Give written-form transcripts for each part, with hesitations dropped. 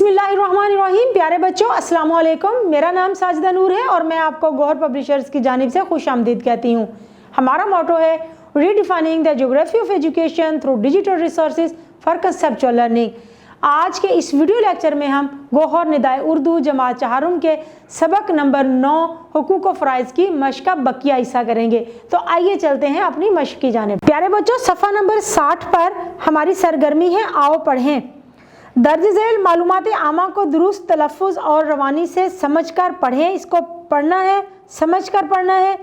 बिस्मिल्लाहिर्रहमानिर्रहीम। प्यारे बच्चों, अस्सलाम वालेकुम। मेरा नाम साजिदा नूर है और मैं आपको गौहर पब्लिशर्स की जानिब से खुश आमदीद कहती हूँ। हमारा मोटो है redefining the geography of education through digital resources for conceptual learning. आज के इस वीडियो लेक्चर में हम गौहर निदाए उर्दू जमात चहारुम के सबक नंबर 9 हुकूक व फ़राइज़ की मश्क का बकिया हिस्सा करेंगे। तो आइए चलते हैं अपनी मश्क की जानिब। प्यारे बच्चों, सफ़ा नंबर 60 पर हमारी सरगर्मी है, आओ पढ़ें। दर्ज झेल मालूमात आमा को दुरुस्त तलफ़ुज़ और रवानी से समझकर पढ़ें। इसको पढ़ना है, समझकर पढ़ना है।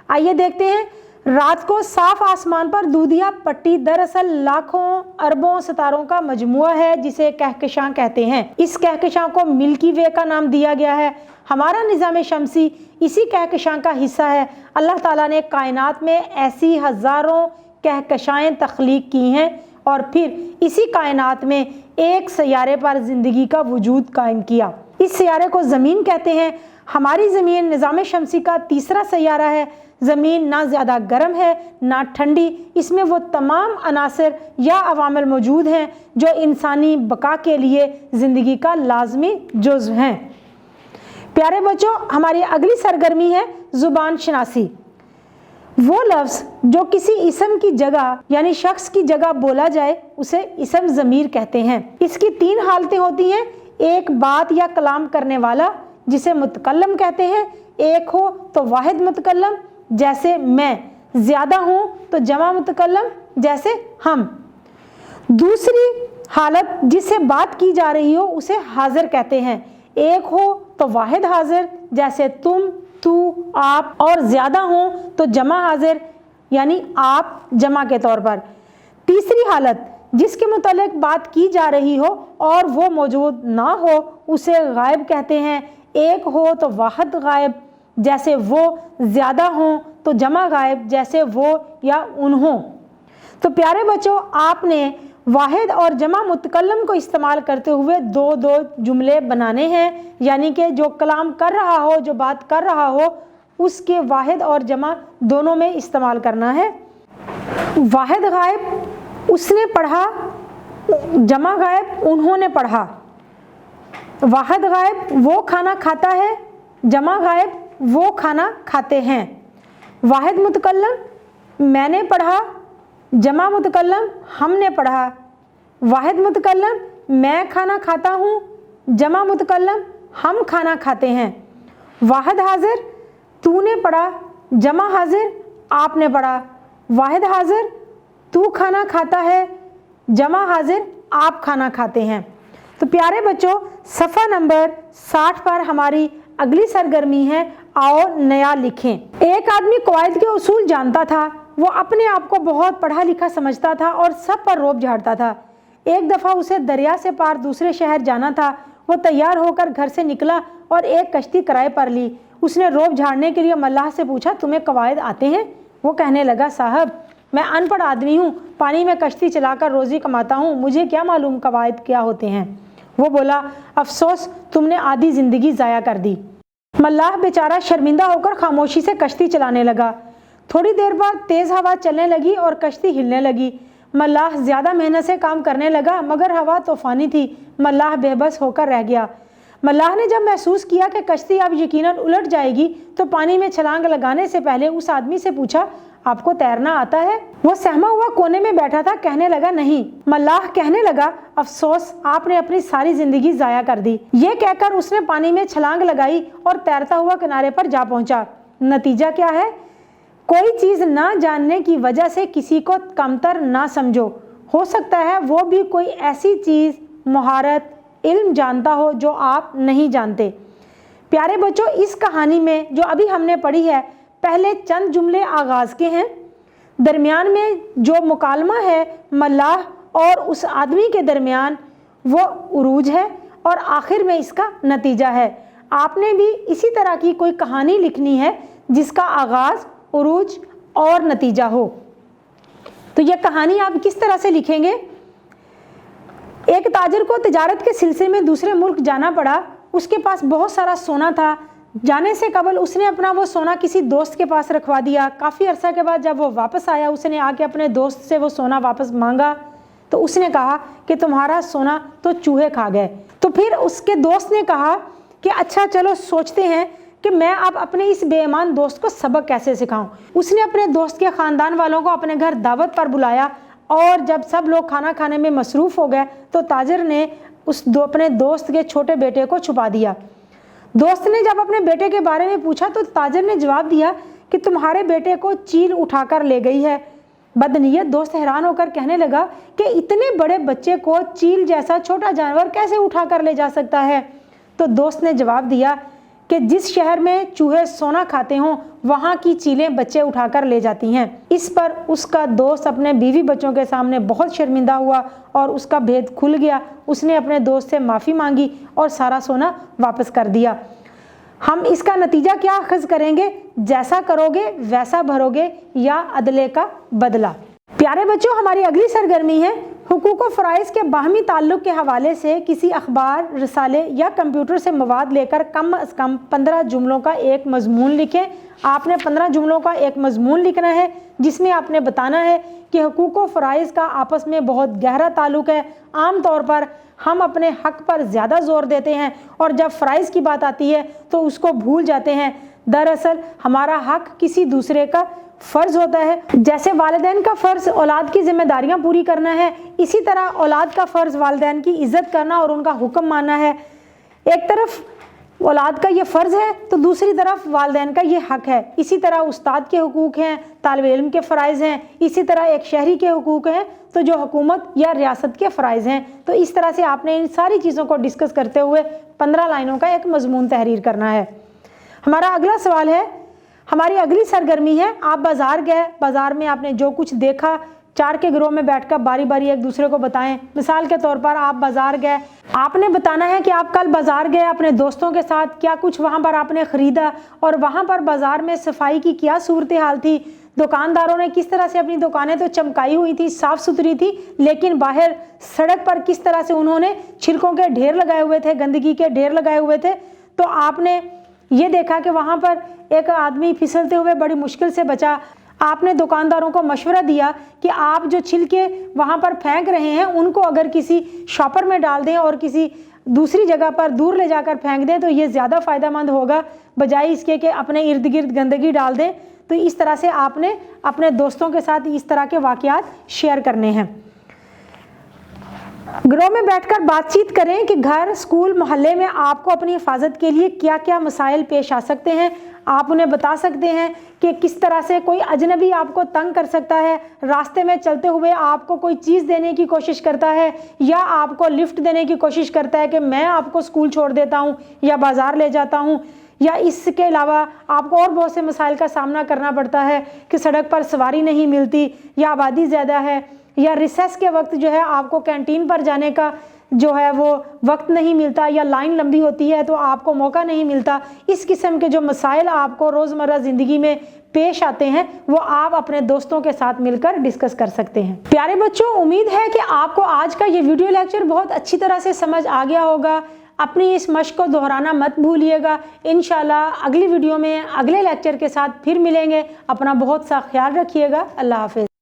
आइए देखते हैं। रात को साफ आसमान पर दूधिया पट्टी दरअसल लाखों अरबों सितारों का मजमुआ है जिसे कहकशां कहते हैं। इस कहकशां को मिल्की वे का नाम दिया गया है। हमारा निज़ाम शमसी इसी कहकशां का हिस्सा है। अल्लाह ताला ने कायनात में ऐसी हज़ारों कहकशाएँ तख्लीक की हैं और फिर इसी कायनात में एक सैयारे पर ज़िंदगी का वजूद कायम किया। इस सैयारे को ज़मीन कहते हैं। हमारी ज़मीन निज़ाम शमसी का तीसरा सैयारा है। ज़मीन ना ज़्यादा गर्म है ना ठंडी। इसमें वो तमाम अनासर या अवामिल मौजूद हैं जो इंसानी बका के लिए ज़िंदगी का लाजमी जुज़्व हैं। प्यारे बच्चों, हमारी अगली सरगर्मी है ज़ुबान शनासी। वो लफ्ज़ जो किसी इसम की जगह यानी शख्स की जगह बोला जाए उसे इसम ज़मीर कहते हैं। इसकी 3 हालतें होती हैं। एक बात या कलाम करने वाला जिसे मुतकल्लम कहते हैं। एक हो तो वाहिद मुतकल्लम जैसे मैं, ज़्यादा हूँ तो जमा मुतकल्लम जैसे हम। दूसरी हालत जिससे बात की जा रही हो उसे हाजिर कहते हैं। एक हो तो वाहिद हाजिर जैसे तुम, तू, आप, और ज़्यादा हो तो जमा हाजिर यानी आप जमा के तौर पर। तीसरी हालत जिसके मुतालिक बात की जा रही हो और वो मौजूद ना हो उसे गायब कहते हैं। एक हो तो वाहिद गायब जैसे वो, ज़्यादा हों तो जमा गायब जैसे वो या उन्हों। तो प्यारे बच्चों, आपने वाहिद और जमा मुतकल्लम को इस्तेमाल करते हुए दो जुमले बनाने हैं। यानी कि जो कलाम कर रहा हो, जो बात कर रहा हो, उसके वाहिद और जमा दोनों में इस्तेमाल करना है। वाहिद गायब उसने पढ़ा, जमा गायब उन्होंने पढ़ा। वाहिद गायब वो खाना खाता है, जमा गायब वो खाना खाते हैं। वाहिद मुतकल्लम मैंने पढ़ा, जमा मुतकल्लम हमने पढ़ा। वाहिद मुतकल्लम मैं खाना खाता हूँ, जमा मुतकल्लम हम खाना खाते हैं। वाहिद हाजिर तूने पढ़ा, जमा हाजिर आपने पढ़ा। वाहिद हाजिर तू खाना खाता है, जमा हाजिर आप खाना खाते हैं। तो प्यारे बच्चों, सफ़ा नंबर 60 पर हमारी अगली सरगर्मी है, आओ नया लिखें। एक आदमी कवायद के उसूल जानता था। वो अपने आप को बहुत पढ़ा लिखा समझता था और सब पर रोब झाड़ता था। एक दफ़ा उसे दरिया से पार दूसरे शहर जाना था। वो तैयार होकर घर से निकला और एक कश्ती किराए पर ली। उसने रोब झाड़ने के लिए मल्लाह से पूछा, तुम्हें कवायद आते हैं? वो कहने लगा, साहब मैं अनपढ़ आदमी हूँ, पानी में कश्ती चलाकर रोज़ी कमाता हूँ, मुझे क्या मालूम कवायद क्या होते हैं। वो बोला, अफसोस तुमने आधी ज़िंदगी ज़ाया कर दी। मल्लाह बेचारा शर्मिंदा होकर खामोशी से कश्ती चलाने लगा। थोड़ी देर बाद तेज़ हवा चलने लगी और कश्ती हिलने लगी। मल्लाह ज़्यादा मेहनत से काम करने लगा मगर हवा तूफ़ानी थी। मल्लाह बेबस होकर रह गया। मल्लाह ने जब महसूस किया कि कश्ती अब यकीनन उलट जाएगी तो पानी में छलांग लगाने से पहले उस आदमी से पूछा, आपको तैरना आता है? वो सहमा हुआ कोने में बैठा था, कहने लगा नहीं। मल्लाह कहने लगा, अफसोस आपने अपनी सारी जिंदगी ज़ाया कर दी। ये कहकर उसने पानी में छलांग लगाई और तैरता हुआ किनारे पर जा पहुंचा। नतीजा क्या है? कोई चीज़ ना जानने की वजह से किसी को कमतर ना समझो। हो सकता है वो भी कोई ऐसी चीज़, महारत, इल्म जानता हो जो आप नहीं जानते। प्यारे बच्चों, इस कहानी में जो अभी हमने पढ़ी है, पहले चंद जुमले आगाज़ के हैं, दरमियान में जो मुकालमा है मल्लाह और उस आदमी के दरमियान वो उरूज है और आखिर में इसका नतीजा है। आपने भी इसी तरह की कोई कहानी लिखनी है जिसका आगाज़, उरूज और नतीजा हो। तो यह कहानी आप किस तरह से लिखेंगे? एक ताजिर को तिजारत के सिलसिले में दूसरे मुल्क जाना पड़ा। उसके पास बहुत सारा सोना था। जाने से कबल उसने अपना वो सोना किसी दोस्त के पास रखवा दिया। काफ़ी अरसा के बाद जब वो वापस आया, उसने आके अपने दोस्त से वो सोना वापस मांगा तो उसने कहा कि तुम्हारा सोना तो चूहे खा गए। तो پھر اس کے دوست نے کہا کہ اچھا چلو سوچتے ہیں کہ میں اب اپنے اس بے ایمان دوست کو سبق کیسے سکھاؤں۔ اس نے اپنے دوست کے خاندان والوں کو اپنے گھر دعوت پر بلایا، اور جب سب لوگ کھانا کھانے میں مصروف ہو گئے تو تاجر نے اپنے دوست کے چھوٹے بیٹے کو چھپا دیا۔ دوست نے جب اپنے بیٹے کے بارے میں پوچھا تو تاجر نے جواب دیا کہ تمہارے بیٹے کو چیل اٹھا کر لے گئی ہے۔ بدنیت دوست حیران ہو کر کہنے لگا کہ اتنے بڑے بچے کو چیل جیسا چھوٹا جانور کیسے اٹھا کر لے جا سکتا ہے؟ تو دوست نے جواب دیا کہ جس شہر میں چوہے سونا کھاتے ہوں وہاں کی چیلیں بچے اٹھا کر لے جاتی ہیں۔ اس پر اس کا دوست اپنے بیوی بچوں کے سامنے بہت شرمندہ ہوا اور اس کا بھید کھل گیا۔ اس نے اپنے دوست سے معافی مانگی اور سارا سونا واپس کر دیا۔ ہم اس کا نتیجہ کیا اخذ کریں گے؟ جیسا کرو گے ویسا بھرو گے، یا عدلے کا بدلہ۔ پیارے بچوں، ہماری اگلی سرگرمی ہے حقوق و فرائض کے باہمی تعلق کے حوالے سے کسی اخبار، رسالے یا کمپیوٹر سے مواد لے کر کم از کم 15 جملوں کا ایک مضمون لکھیں۔ آپ نے 15 جملوں کا ایک مضمون لکھنا ہے جس میں آپ نے بتانا ہے کہ حقوق و فرائض کا آپس میں بہت گہرا تعلق ہے۔ عام طور پر ہم اپنے حق پر زیادہ زور دیتے ہیں اور جب فرائض کی بات آتی ہے تو اس کو بھول جاتے ہیں۔ دراصل ہمارا حق کسی دوسرے کا فرض ہوتا ہے۔ جیسے والدین کا فرض اولاد کی ذمہ داریاں پوری کرنا ہے، اسی طرح اولاد کا فرض والدین کی عزت کرنا اور ان کا حکم ماننا ہے۔ ایک طرف اولاد کا یہ فرض ہے تو دوسری طرف والدین کا یہ حق ہے۔ اسی طرح استاد کے حقوق ہیں، طالب علم کے فرائض ہیں، اسی طرح ایک شہری کے حقوق ہیں تو جو حکومت یا ریاست کے فرائض ہیں۔ تو اس طرح سے آپ نے ان ساری چیزوں کو ڈسکس کرتے ہوئے 15 لائنوں کا ایک مضمون تحریر کرنا ہے۔ ہمارا اگلا سوال ہے، ہماری اگلی سرگرمی ہے آپ بازار گئے، بازار میں آپ نے جو کچھ دیکھا 4 کے گروہ میں بیٹھ کر باری باری ایک دوسرے کو بتائیں۔ مثال کے طور پر آپ بازار گئے، آپ نے بتانا ہے کہ آپ کل بازار گئے اپنے دوستوں کے ساتھ، کیا کچھ وہاں پر آپ نے خریدا اور وہاں پر بازار میں صفائی کی کیا صورتحال تھی۔ دکانداروں نے کس طرح سے اپنی دکانیں تو چمکائی ہوئی تھی، صاف ستھری تھی، لیکن باہر سڑک پر کس طرح سے انہوں نے چھلکوں کے ڈھیر لگائے ہوئے تھے، گندگی کے ڈھیر لگائے ہوئے تھے۔ تو آپ نے یہ دیکھا کہ وہاں پر ایک آدمی پھسلتے ہوئے بڑی مشکل سے بچا۔ آپ نے دکانداروں کو مشورہ دیا کہ آپ جو چھلکے وہاں پر پھینک رہے ہیں ان کو اگر کسی شاپر میں ڈال دیں اور کسی دوسری جگہ پر دور لے جا کر پھینک دیں تو یہ زیادہ فائدہ مند ہوگا بجائے اس کے کہ اپنے ارد گرد گندگی ڈال دیں۔ تو اس طرح سے آپ نے اپنے دوستوں کے ساتھ اس طرح کے واقعات شیئر کرنے ہیں۔ گروہ میں بیٹھ کر بات چیت کریں کہ گھر، اسکول، محلے میں آپ کو اپنی حفاظت کے لیے کیا کیا مسائل پیش آ سکتے ہیں۔ آپ انہیں بتا سکتے ہیں کہ کس طرح سے کوئی اجنبی آپ کو تنگ کر سکتا ہے، راستے میں چلتے ہوئے آپ کو کوئی چیز دینے کی کوشش کرتا ہے یا آپ کو لفٹ دینے کی کوشش کرتا ہے کہ میں آپ کو اسکول چھوڑ دیتا ہوں یا بازار لے جاتا ہوں، یا اس کے علاوہ آپ کو اور بہت سے مسائل کا سامنا کرنا پڑتا ہے کہ سڑک پر سواری نہیں ملتی یا آبادی زیادہ ہے، یا ریسیس کے وقت جو ہے آپ کو کینٹین پر جانے کا جو ہے وہ وقت نہیں ملتا، یا لائن لمبی ہوتی ہے تو آپ کو موقع نہیں ملتا۔ اس قسم کے جو مسائل آپ کو روزمرہ زندگی میں پیش آتے ہیں وہ آپ اپنے دوستوں کے ساتھ مل کر ڈسکس کر سکتے ہیں۔ پیارے بچوں، امید ہے کہ آپ کو آج کا یہ ویڈیو لیکچر بہت اچھی طرح سے سمجھ آ گیا ہوگا۔ اپنی اس مشق کو دہرانا مت بھولیے گا۔ انشاءاللہ اگلی ویڈیو میں اگلے لیکچر کے ساتھ پھر ملیں گے۔ اپنا بہت سا خیال رکھیے گا۔ اللہ حافظ۔